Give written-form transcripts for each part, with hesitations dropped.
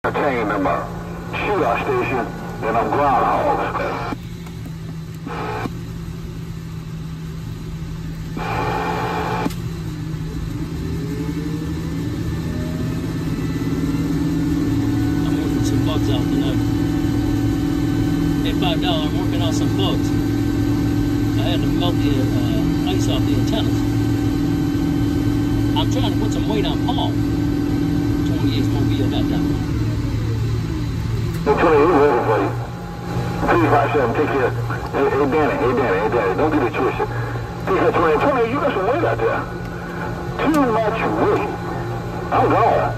Entertain them shootout station and them groundhogs. I'm working some bugs out tonight. Hey, $5, I'm working on some bugs. I had to melt the ice off the antennas. I'm trying to put some weight on Paul. 28's Mobile got down. 28 ready for you. 357, take care. Hey Danny, don't get it twisted. Take care, 28, you got some weight out there. Too much weight. I'm gone.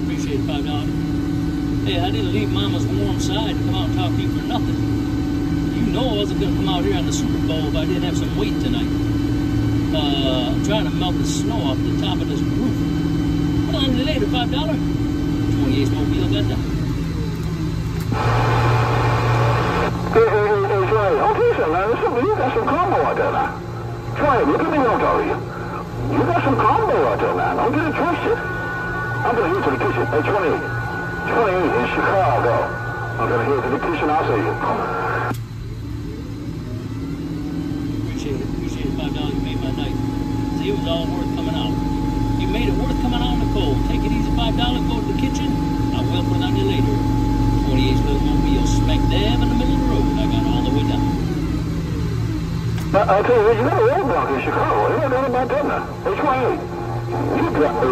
Appreciate it, $5. Hey, I didn't leave Mama's warm side to come out and talk to you for nothing. You know I wasn't going to come out here on the Super Bowl if I didn't have some weight tonight. I'm trying to melt the snow off the top of this roof. Well, on the later, $5. 28's Mobile got that. Hey, Johnny, okay, son, now listen, you got some combo out there now. Johnny, look at me when I'm talking to you. You got some combo out there now. Don't get it twisted. I'm going to head to the kitchen. Hey, 28 in Chicago. I'm going to head to the kitchen. I'll see you. Appreciate it, $5. You made my night. See, it was all worth coming out. You made it worth coming out in the cold. Take it easy, $5. Go to the kitchen. I will put it on you later. 28's little Mobile smack dab in the middle of the road. I got all the way down. I'll tell you what, you got a roadblock in Chicago. You ain't nothing about that now. Hey, 28. You got a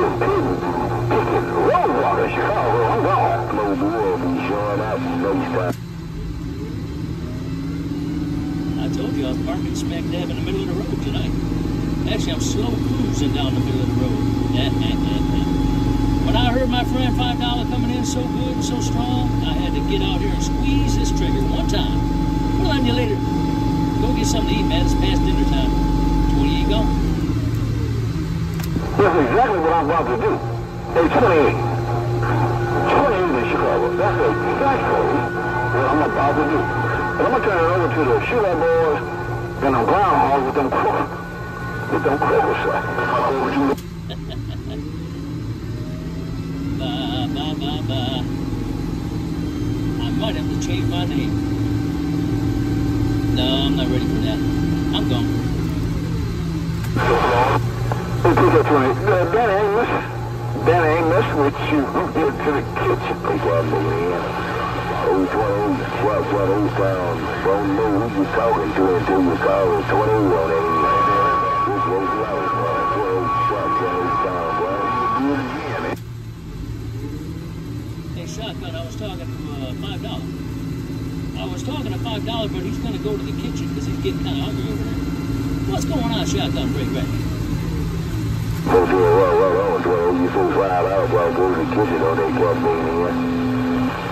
picking roadblock in Chicago. I'm gone. Mobile will be showing up next time. I told you I was parking smack dab in the middle of the road tonight. Actually, I'm slow cruising down the middle of the road. When I heard my friend $5 coming in so good and so strong, I had to get out here and squeeze this trigger one time. Well, on you later. Go get something to eat, man. It's past dinner time. 28 gone. That's exactly what I'm about to do. Hey, 28. 28 in Chicago. That's exactly what I'm about to do. But I'm going to turn it over to the shootout boys and them groundhogs with them crookers. With them crookers, sir. Bye. I might have to change my name. No, I'm not ready for that. I'm gone. Hey, take that 28. Danny ain't messing with you. Get to the kitchen. Take that movie in. Old 20, what old sound. Don't know who you talking to until you call 20 on it. This was loud, man. 20 sound, boy. You do it again. Hey, Shotgun, I was talking to $5. I was talking to $5, but he's going to go to the kitchen because he's getting kind of hungry over there. What's going on, Shotgun? Break back. Well, you say $5, well, go to the kitchen on that campaign here.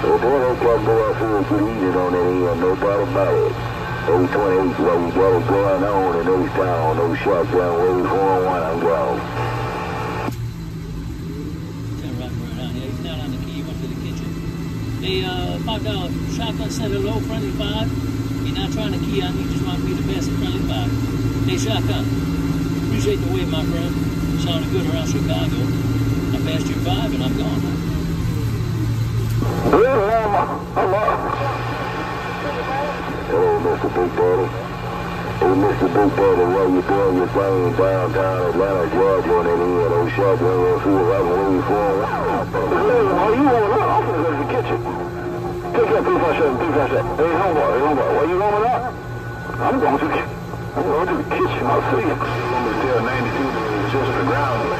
Well, boy, that campaign food could eat it on that end, no doubt about it. 828, well, you got it going on in those town, those Shotgun, waiting for one, I'm gone. He's not on the key. He went to the kitchen. Hey, $5. Shotgun said hello, friendly 5. You're not trying to key on me, just want me to pass a friendly 5. Hey, Shotgun. Appreciate the wave, my friend. Sounded good around Chicago. I passed your 5 and I'm gone now. Hello, Mr. Big Daddy. Hey, Mr. Big Daddy, what you doing your thing downtown Atlanta, Georgia, on that end? Those Shotgun will feel right when we fall. Are you on that? I'm going to go to the kitchen. Take that 357. Hey, homeboy. Where you going up? I'm going to the kitchen. I'll see you. I'm going to tell 92 to just the ground.